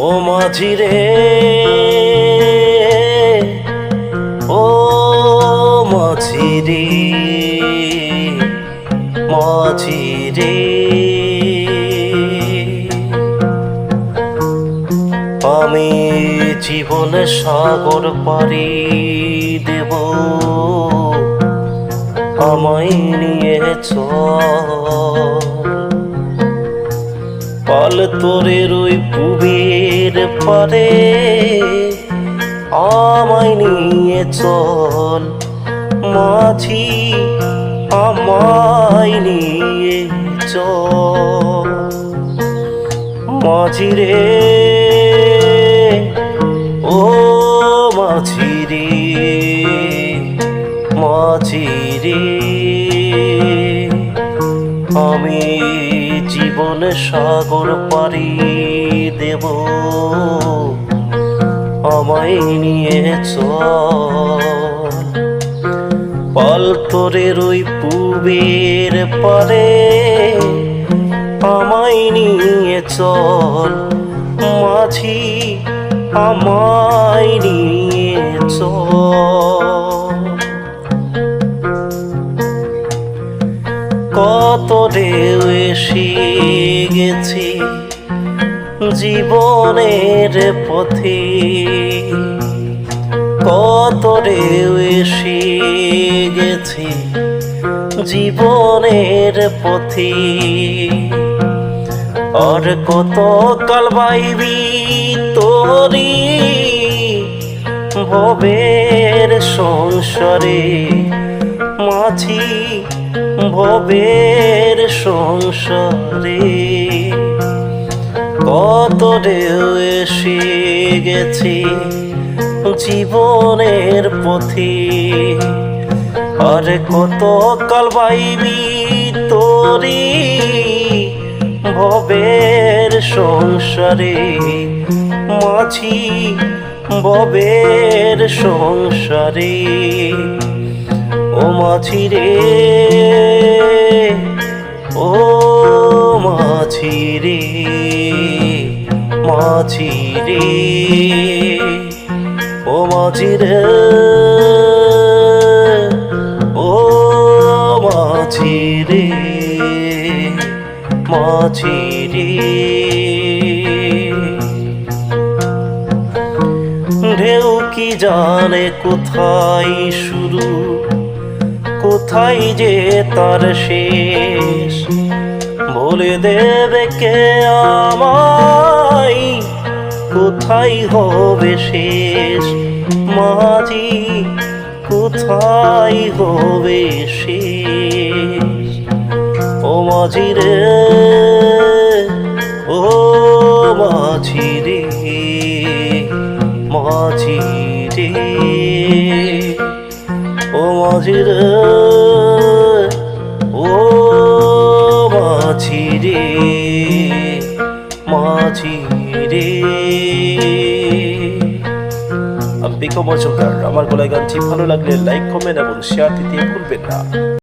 ও মাঝি রে, ও মাঝি রে, মাঝি রে, আমি জীবনে সাগর পাড়ি দেব, আমায় নিয়ে চল। পাল তোরের ওই পুবের পারে, আমায় নিয়ে চল মাঝি, আমায় নিয়ে চল। মাঝি রে, ও মাঝি রে, মাঝি রে, আমি জীবনে সাগর পাড়ি দেব, আমায় নিয়ে চল। পাল তোরের ওই পুবের পারে, আমায় নিয়ে চল মাঝি, আমায় নিয়ে চল। কত ঢেউ এসে গেছি জীবনের পথে, কত ঢেউ এসে গেছি জীবনের পথে। আর কত কাল বাইবি তোরি ভবের সংসারে মাঝি, ভবের সংসারে। কত ঢেউ এসে গেছি জীবনের পথে, আর কত কাল বাইবি তোরি ভবের সংসারে মাঝি, ভবের সংসারে। ও মাঝি রে, ও মাঝি রে, মাঝি রে, ও মাঝি রে, ও মাঝি রে, মাঝি রে। ঢেউ কি জানে কোথায় শুরু, কোথায় যে তার শেষ, বলে দেবে কে আমায় কোথায় হবে শেষ। মাঝি কোথায় হবে শেষ। ও মাঝি রে, ও মাঝি রে, মাঝি রে, ও মাঝি রে, ও মাঝি রে, মাঝি রে। আমি পিকো মজুমদার। আমার গলায় গানটি ভালো লাগলে লাইক, কমেন্ট এবং শেয়ার দিতে ভুলবেন না।